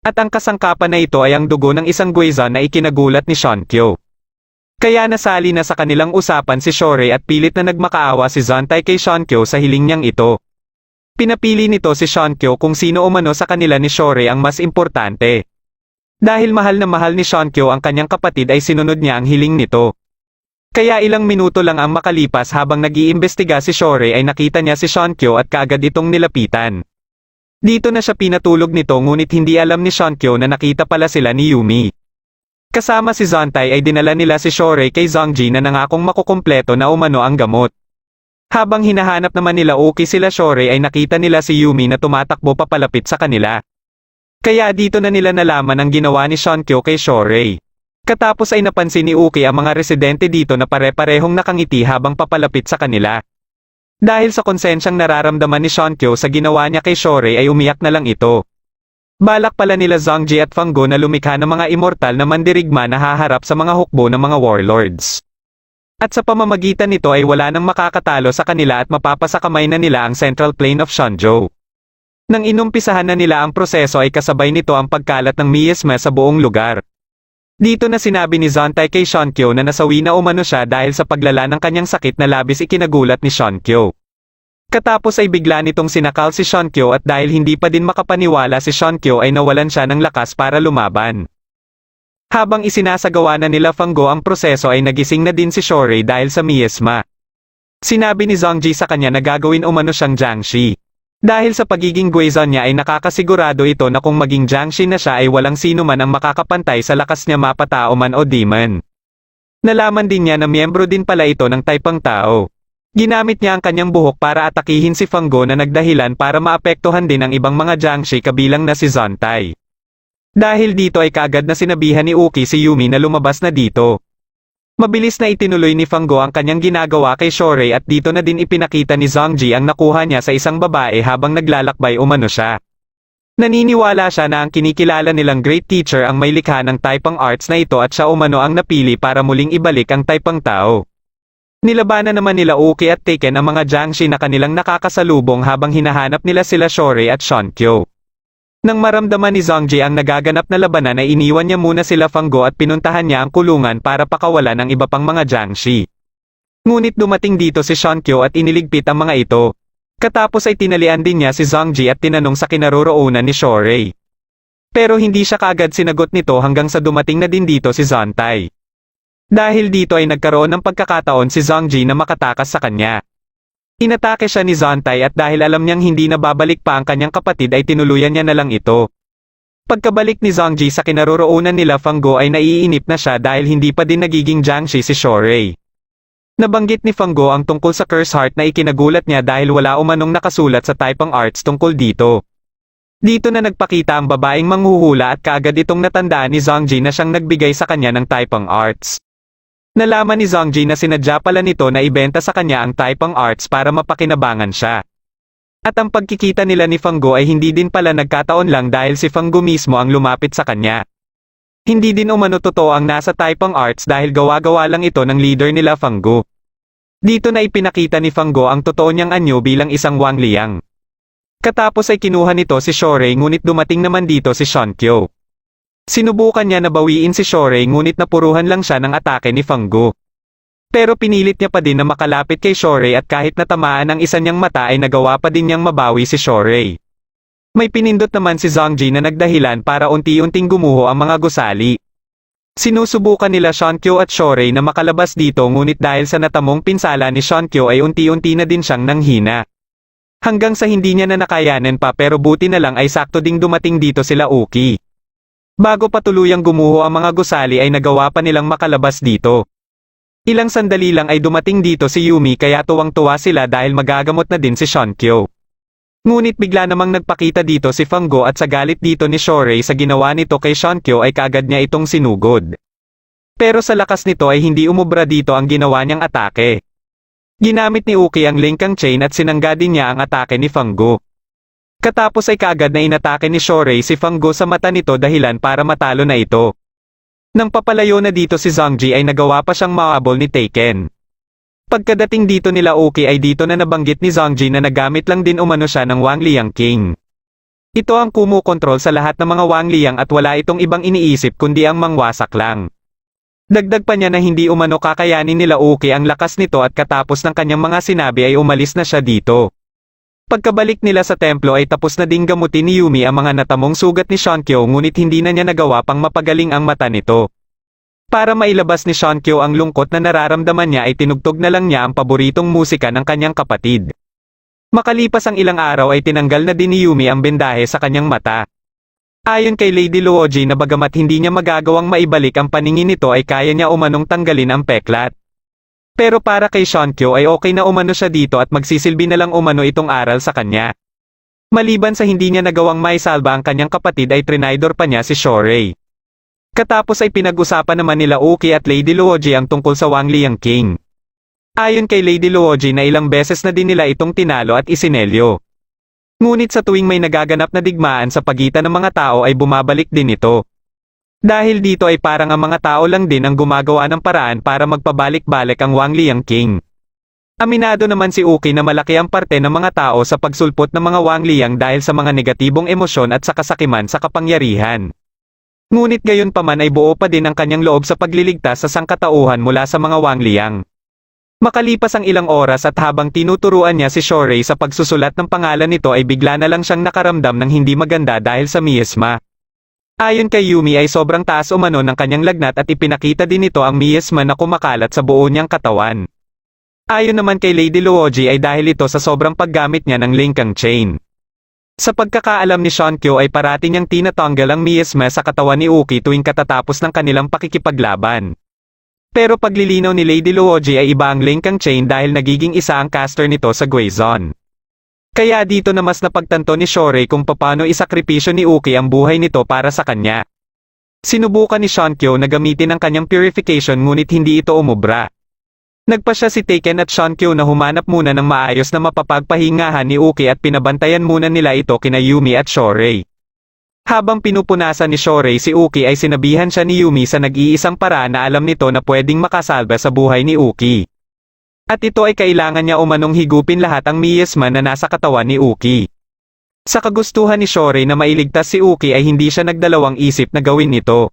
At ang kasangkapan na ito ay ang dugo ng isang Guizan na ikinagulat ni Shankyo. Kaya nasali na sa kanilang usapan si Shorei at pilit na nagmakaawa si Zontai kay Shankyo sa hiling niyang ito. Pinapili nito si Shankyo kung sino umano sa kanila ni Shorei ang mas importante. Dahil mahal na mahal ni Shankyo ang kanyang kapatid ay sinunod niya ang hiling nito. Kaya ilang minuto lang ang makalipas habang nag-iimbestiga si Shorei ay nakita niya si Shankyo at kaagad itong nilapitan. Dito na siya pinatulog nito ngunit hindi alam ni Shankyo na nakita pala sila ni Yumi. Kasama si Zontai ay dinala nila si Shorei kay Zongji na nangakong makukumpleto na umano ang gamot. Habang hinahanap naman nila Uki sila Shorei ay nakita nila si Yumi na tumatakbo papalapit sa kanila. Kaya dito na nila nalaman ang ginawa ni Shankyo kay Shorei. Katapos ay napansin ni Uki ang mga residente dito na pare-parehong nakangiti habang papalapit sa kanila. Dahil sa konsensyang nararamdaman ni Shankyo sa ginawa niya kay Shorei ay umiyak na lang ito. Balak pala nila Zhongji at Fang Guo na lumikha ng mga immortal na mandirigma na haharap sa mga hukbo ng mga warlords. At sa pamamagitan nito ay wala nang makakatalo sa kanila at mapapasakamay na nila ang Central Plain of Shenzhou. Nang inumpisahan na nila ang proseso ay kasabay nito ang pagkalat ng miasma sa buong lugar. Dito na sinabi ni Zontai kay Xiongqiu na nasawi na umano siya dahil sa paglala ng kanyang sakit na labis ikinagulat ni Xiongqiu. Katapos ay bigla nitong sinakal si Xiongqiu at dahil hindi pa din makapaniwala si Xiongqiu ay nawalan siya ng lakas para lumaban. Habang isinasagawa na nila Fang Guo ang proseso ay nagising na din si Shorei dahil sa miasma. Sinabi ni Zhongji sa kanya na gagawin umano siyang Jiangshi. Dahil sa pagiging Guizhou niya ay nakakasigurado ito na kung maging Jiangshi na siya ay walang sino man ang makakapantay sa lakas niya mapatao man o demon. Nalaman din niya na miyembro din pala ito ng Taipang Tao. Ginamit niya ang kanyang buhok para atakihin si Fang Guo na nagdahilan para maapektuhan din ang ibang mga Jiangshi kabilang na si Zontai. Dahil dito ay kaagad na sinabihan ni Uki si Yumi na lumabas na dito. Mabilis na itinuloy ni Fang Guo ang kanyang ginagawa kay Shorei at dito na din ipinakita ni Zhongji ang nakuha niya sa isang babae habang naglalakbay umano siya. Naniniwala siya na ang kinikilala nilang great teacher ang may likha ng Taipang Arts na ito at siya umano ang napili para muling ibalik ang Taipang Tao. Nilabanan naman nila Uki at Taken ang mga Jiangshi na kanilang nakakasalubong habang hinahanap nila sila Shorei at Xiongqiu. Nang maramdaman ni Zhongji ang nagaganap na labanan ay iniwan niya muna sila Fang Guo at pinuntahan niya ang kulungan para pakawalan ang iba pang mga Jiangshi. Ngunit dumating dito si Xiongqiu at iniligpit ang mga ito. Katapos ay tinalian din niya si Zhongji at tinanong sa kinaroroonan ni Shorei. Pero hindi siya kaagad sinagot nito hanggang sa dumating na din dito si Zontai. Dahil dito ay nagkaroon ng pagkakataon si Zhongji na makatakas sa kanya. Inatake siya ni Zontai at dahil alam niyang hindi na babalik pa ang kanyang kapatid ay tinuluyan niya na lang ito. Pagkabalik ni Zhongji sa kinaroroonan nila Fang Guo ay naiinip na siya dahil hindi pa din nagiging Jiangshi si Shorei. Nabanggit ni Fang Guo ang tungkol sa Curse Heart na ikinagulat niya dahil wala umanong nakasulat sa Taipang Arts tungkol dito. Dito na nagpakita ang babaeng manghuhula at kaagad itong natandaan ni Zhongji na siyang nagbigay sa kanya ng Taipang Arts. Nalaman ni Zhongji na sinadya pala nito na ibenta sa kanya ang Taipang Arts para mapakinabangan siya. At ang pagkikita nila ni Fang Guo ay hindi din pala nagkataon lang dahil si Fang Guo mismo ang lumapit sa kanya. Hindi din umano totoo ang nasa Taipang Arts dahil gawa-gawa lang ito ng leader nila Fang Guo. Dito na ipinakita ni Fang Guo ang totoo niyang anyo bilang isang Wang Liang. Katapos ay kinuha nito si Shorei ngunit dumating naman dito si Xiongqiu. Sinubukan niya na bawiin si Shorei ngunit napuruhan lang siya ng atake ni Fang Guo. Pero pinilit niya pa din na makalapit kay Shorei at kahit natamaan ang isa niyang mata ay nagawa pa din niyang mabawi si Shorei. May pinindot naman si Zhongji na nagdahilan para unti-unting gumuho ang mga gusali. Sinusubukan nila Xiongqiu at Shorei na makalabas dito ngunit dahil sa natamong pinsala ni Xiongqiu ay unti-unti na din siyang nanghina. Hanggang sa hindi niya na nakayanan pa pero buti na lang ay sakto ding dumating dito sila Uki. Bago pa tuluyang gumuho ang mga gusali ay nagawa pa nilang makalabas dito. Ilang sandali lang ay dumating dito si Yumi kaya tuwang-tuwa sila dahil magagamot na din si Xiongqiu. Ngunit bigla namang nagpakita dito si Fang Guo at sa galit dito ni Shorei sa ginawa nito kay Xiongqiu ay kaagad niya itong sinugod. Pero sa lakas nito ay hindi umubra dito ang ginawa niyang atake. Ginamit ni Uki ang Linkang Chain at sinangga din niya ang atake ni Fang Guo. Katapos ay kaagad na inatake ni Shorei si Fang Guo sa mata nito dahilan para matalo na ito. Nang papalayo na dito si Zhongji ay nagawa pa siyang mahabol ni Taken. Pagkadating dito nila Uki ay dito na nabanggit ni Zhongji na nagamit lang din umano siya ng Wang Liang King. Ito ang kumukontrol sa lahat ng mga Wang Liang at wala itong ibang iniisip kundi ang mangwasak lang. Dagdag pa niya na hindi umano kakayanin nila Uki ang lakas nito at katapos ng kanyang mga sinabi ay umalis na siya dito. Pagkabalik nila sa templo ay tapos na ding gamutin ni Yumi ang mga natamong sugat ni Xiongqiu ngunit hindi na niya nagawa pang mapagaling ang mata nito. Para mailabas ni Xiongqiu ang lungkot na nararamdaman niya ay tinugtog na lang niya ang paboritong musika ng kanyang kapatid. Makalipas ang ilang araw ay tinanggal na din ni Yumi ang bendahe sa kanyang mata. Ayon kay Lady Luoji na bagamat hindi niya magagawang maibalik ang paningin nito ay kaya niya umanong tanggalin ang peklat. Pero para kay Xiongqiu ay okay na umano siya dito at magsisilbi na lang umano itong aral sa kanya. Maliban sa hindi niya nagawang maisalba ang kanyang kapatid ay trinidor pa niya si Shorei. Katapos ay pinag-usapan naman nila Uki at Lady Luoji ang tungkol sa Wang Liang King. Ayon kay Lady Luoji na ilang beses na din nila itong tinalo at isinelyo. Ngunit sa tuwing may nagaganap na digmaan sa pagitan ng mga tao ay bumabalik din ito. Dahil dito ay parang ang mga tao lang din ang gumagawa ng paraan para magpabalik-balik ang Wang Liang King. Aminado naman si Uki na malaki ang parte ng mga tao sa pagsulpot ng mga Wang Liang dahil sa mga negatibong emosyon at sa kasakiman sa kapangyarihan. Ngunit gayon pa man ay buo pa din ang kanyang loob sa pagliligtas sa sangkatauhan mula sa mga Wang Liang. Makalipas ang ilang oras at habang tinuturuan niya si Shorei sa pagsusulat ng pangalan nito ay bigla na lang siyang nakaramdam ng hindi maganda dahil sa miasma. Ayon kay Yumi ay sobrang taas umano ng kanyang lagnat at ipinakita din nito ang miasma na kumakalat sa buo niyang katawan. Ayon naman kay Lady Luoji ay dahil ito sa sobrang paggamit niya ng Linkang Chain. Sa pagkakaalam ni Shankyo ay parati niyang tinatanggal ang miasma sa katawan ni Uki tuwing katatapos ng kanilang pakikipaglaban. Pero paglilinaw ni Lady Luoji ay iba ang Linkang Chain dahil nagiging isa ang caster nito sa Guizon. Kaya dito na mas napagtanto ni Shorei kung paano isakripisyo ni Uki ang buhay nito para sa kanya. Sinubukan ni Shankyo na gamitin ang kanyang purification ngunit hindi ito umubra. Nagpa siya si Taken at Shankyo na humanap muna ng maayos na mapapagpahingahan ni Uki at pinabantayan muna nila ito kina Yumi at Shorei. Habang pinupunasan ni Shorei si Uki ay sinabihan siya ni Yumi sa nag-iisang paraan na alam nito na pwedeng makasalba sa buhay ni Uki. At ito ay kailangan niya umanong higupin lahat ang miasma na nasa katawan ni Uki. Sa kagustuhan ni Shorei na mailigtas si Uki ay hindi siya nagdalawang isip na gawin ito.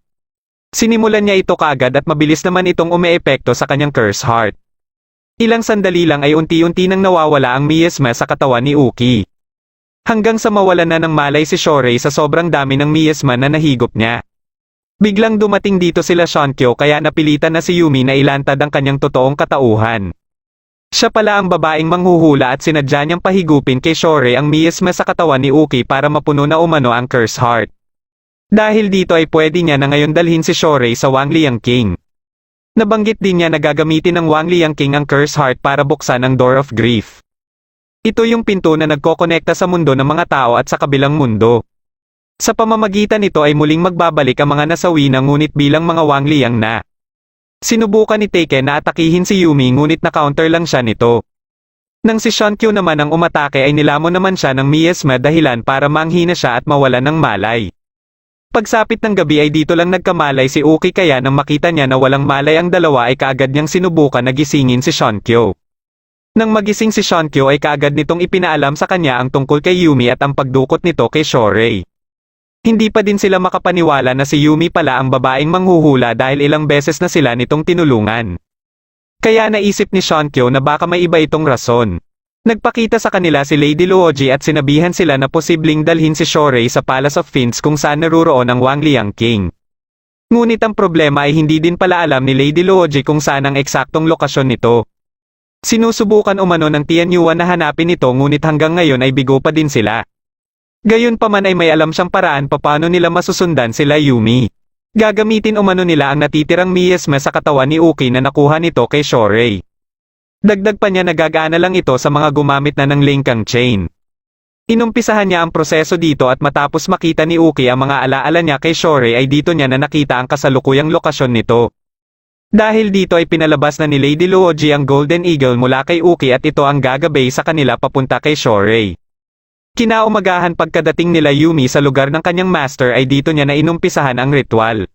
Sinimulan niya ito kaagad at mabilis naman itong umeepekto sa kanyang curse heart. Ilang sandali lang ay unti-unti nang nawawala ang miasma sa katawan ni Uki. Hanggang sa mawalan na ng malay si Shorei sa sobrang dami ng miasma na nahigop niya. Biglang dumating dito sila Shankyo kaya napilitan na si Yumi na ilantad ang kanyang totoong katauhan. Siya pala ang babaeng manghuhula at sinadya niyang pahigupin kay Shorei ang miasma sa katawan ni Uki para mapuno na umano ang curse heart. Dahil dito ay pwede niya na ngayon dalhin si Shorei sa Wang Liang King. Nabanggit din niya na gagamitin ng Wang Liang King ang curse heart para buksan ang Door of Grief. Ito yung pinto na nagkokonekta sa mundo ng mga tao at sa kabilang mundo. Sa pamamagitan nito ay muling magbabalik ang mga nasawi na ngunit bilang mga Wang Liang na. Sinubukan ni Taken na atakihin si Yumi ngunit na-counter lang siya nito. Nang si Shankyo naman ang umatake ay nilamon naman siya ng miasma dahilan para manghina siya at mawalan ng malay. Pagsapit ng gabi ay dito lang nagkamalay si Uki kaya nang makita niya na walang malay ang dalawa ay kaagad niyang sinubukan na gisingin si Shankyo. Nang magising si Shankyo ay kaagad nitong ipinaalam sa kanya ang tungkol kay Yumi at ang pagdukot nito kay Shorei. Hindi pa din sila makapaniwala na si Yumi pala ang babaeng manghuhula dahil ilang beses na sila nitong tinulungan. Kaya naisip ni Shankyo na baka may iba itong rason. Nagpakita sa kanila si Lady Luoji at sinabihan sila na posibleng dalhin si Shorei sa Palace of Fiends kung saan naruroon ang Wang Liang King. Ngunit ang problema ay hindi din pala alam ni Lady Luoji kung saan ang eksaktong lokasyon nito. Sinusubukan umano ng Tianyuan na hanapin ito ngunit hanggang ngayon ay bigo pa din sila. Gayon pa man ay may alam siyang paraan paano nila masusundan sila Yumi. Gagamitin umano nila ang natitirang miasma sa katawan ni Uki na nakuha nito kay Shorei. Dagdag pa niya nagagana lang ito sa mga gumamit na ng Linkang Chain. Inumpisahan niya ang proseso dito at matapos makita ni Uki ang mga alaala niya kay Shorei ay dito niya na nakita ang kasalukuyang lokasyon nito. Dahil dito ay pinalabas na ni Lady Luoji ang Golden Eagle mula kay Uki at ito ang gagabay sa kanila papunta kay Shorei. Kinaumagahan pagkadating nila Yumi sa lugar ng kanyang master ay dito niya na inumpisahan ang ritual.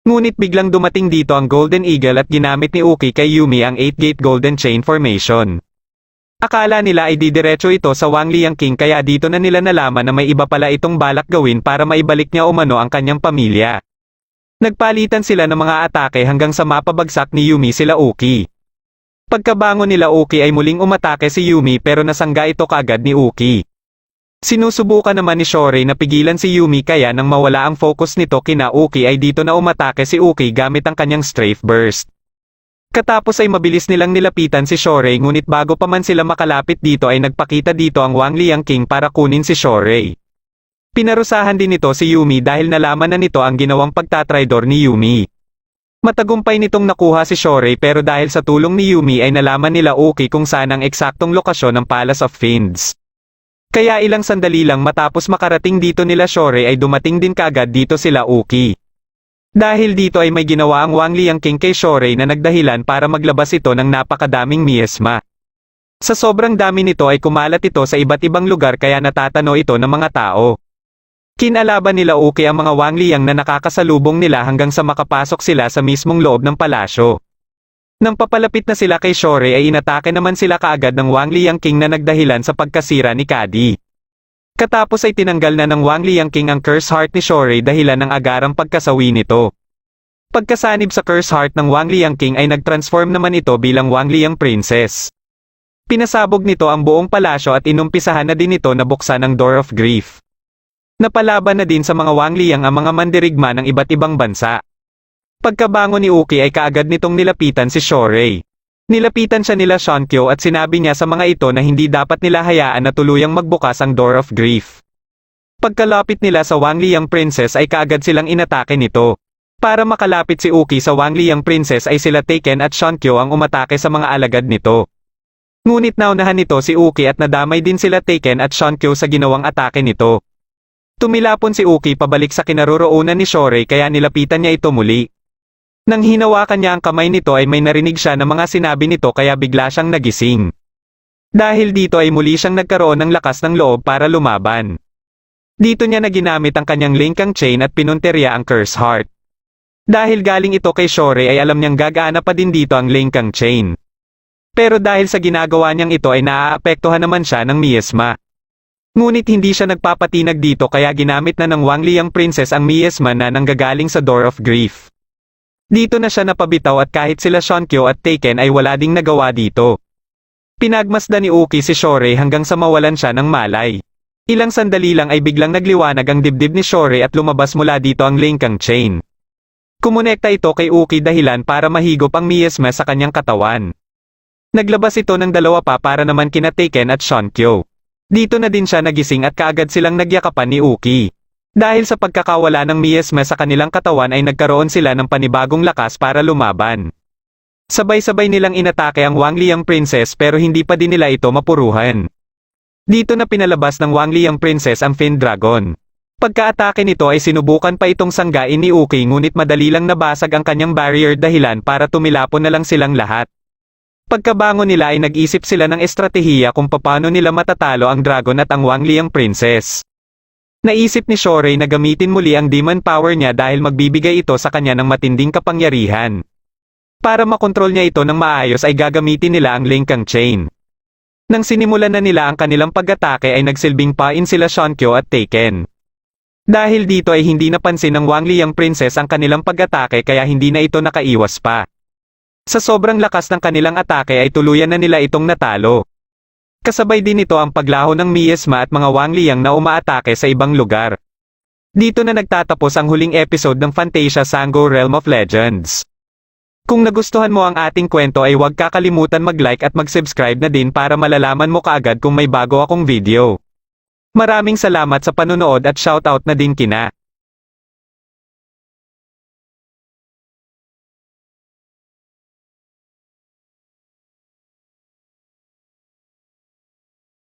Ngunit biglang dumating dito ang Golden Eagle at ginamit ni Uki kay Yumi ang 8-gate Golden Chain Formation. Akala nila ay didiretso ito sa Wang Liang King kaya dito na nila nalaman na may iba pala itong balak gawin para maibalik niya umano ang kanyang pamilya. Nagpalitan sila ng mga atake hanggang sa mapabagsak ni Yumi sila Uki. Pagkabangon nila Uki ay muling umatake si Yumi pero nasangga ito kagad ni Uki. Sinusubukan naman ni Shorei na pigilan si Yumi kaya nang mawala ang focus nito kina Uki ay dito na umatake si Uki gamit ang kanyang Strafe Burst. Katapos ay mabilis nilang nilapitan si Shorei ngunit bago pa man sila makalapit dito ay nagpakita dito ang Wang Liang King para kunin si Shorei. Pinarusahan din nito si Yumi dahil nalaman na nito ang ginawang pagtatraidor ni Yumi. Matagumpay nitong nakuha si Shorei pero dahil sa tulong ni Yumi ay nalaman nila Uki kung saan ang eksaktong lokasyon ng Palace of Fiends. Kaya ilang sandali lang matapos makarating dito nila Shorei ay dumating din kaagad dito sila Uki. Dahil dito ay may ginawa ang Wang Liang King kay Shorei na nagdahilan para maglabas ito ng napakadaming miasma. Sa sobrang dami nito ay kumalat ito sa iba't ibang lugar kaya natatano ito ng mga tao. Kinalaban nila Uki ang mga Wang Liang na nakakasalubong nila hanggang sa makapasok sila sa mismong loob ng palasyo. Nang papalapit na sila kay Shore ay inatake naman sila kaagad ng Wang Liang King na nagdahilan sa pagkasira ni Kadi. Katapos ay tinanggal na ng Wang Liang King ang curse heart ni Shore dahilan ng agarang pagkasawi nito. Pagkasanib sa curse heart ng Wang Liang King ay nagtransform naman ito bilang Wang Liang Princess. Pinasabog nito ang buong palasyo at inumpisahan na din ito na buksan ang Door of Grief. Napalaban na din sa mga Wang Liang ang mga mandirigma ng iba't ibang bansa. Pagkabangon ni Uki ay kaagad nitong nilapitan si Shore. Nilapitan siya nila Shankyo at sinabi niya sa mga ito na hindi dapat nila hayaan na tuluyang magbukas ang Door of Grief. Pagkalapit nila sa Wang Liang Princess ay kaagad silang inatake nito. Para makalapit si Uki sa Wang Liang Princess ay sila Taken at Shankyo ang umatake sa mga alagad nito. Ngunit naunahan nito si Uki at nadamay din sila Taken at Shankyo sa ginawang atake nito. Tumilapon si Uki pabalik sa kinaroroonan ni Shore kaya nilapitan niya ito muli. Nang hinawakan niya ang kamay nito ay may narinig siya na mga sinabi nito kaya bigla siyang nagising. Dahil dito ay muli siyang nagkaroon ng lakas ng loob para lumaban. Dito niya na ginamit ang kanyang lingkang chain at pinunterya ang curse heart. Dahil galing ito kay Shore ay alam niyang gagana pa din dito ang lingkang chain. Pero dahil sa ginagawa niyang ito ay naaapektuhan naman siya ng miasma. Ngunit hindi siya nagpapatinag dito kaya ginamit na ng Wang Liang Princess ang miasma na nanggagaling sa Door of Grief. Dito na siya napabitaw at kahit sila Shankyo at Taken ay wala ding nagawa dito. Pinagmasdan ni Uki si Shore hanggang sa mawalan siya ng malay. Ilang sandali lang ay biglang nagliwanag ang dibdib ni Shore at lumabas mula dito ang lingkang chain. Kumonekta ito kay Uki dahilan para mahigop ang miasma sa kanyang katawan. Naglabas ito ng dalawa pa para naman kina Taken at Shankyo. Dito na din siya nagising at kaagad silang nagyakapan ni Uki. Dahil sa pagkakawala ng miasma sa kanilang katawan ay nagkaroon sila ng panibagong lakas para lumaban. Sabay-sabay nilang inatake ang Wang Liang Princess pero hindi pa din nila ito mapuruhan. Dito na pinalabas ng Wang Liang Princess ang Fin Dragon. Pagkaatake nito ay sinubukan pa itong sanggain ni Uki ngunit madali lang nabasag ang kanyang barrier dahilan para tumilapon na lang silang lahat. Pagkabangon nila ay nag-isip sila ng estratehiya kung paano nila matatalo ang dragon at ang Wang Liang Princess. Naisip ni Shore na gamitin muli ang demon power niya dahil magbibigay ito sa kanya ng matinding kapangyarihan. Para makontrol niya ito ng maayos ay gagamitin nila ang lingkang chain. Nang sinimulan na nila ang kanilang pag-atake ay nagsilbing pain sila Shankyo at Taken. Dahil dito ay hindi napansin ng Wang Liang Princess ang kanilang pag-atake kaya hindi na ito nakaiwas pa. Sa sobrang lakas ng kanilang atake ay tuluyan na nila itong natalo. Kasabay din ito ang paglaho ng miasma at mga Wang Liang na umaatake sa ibang lugar. Dito na nagtatapos ang huling episode ng Fantasia Sango Realm of Legends. Kung nagustuhan mo ang ating kwento ay huwag kakalimutan mag-like at mag-subscribe na din para malalaman mo kaagad kung may bago akong video. Maraming salamat sa panonood at shoutout na din kina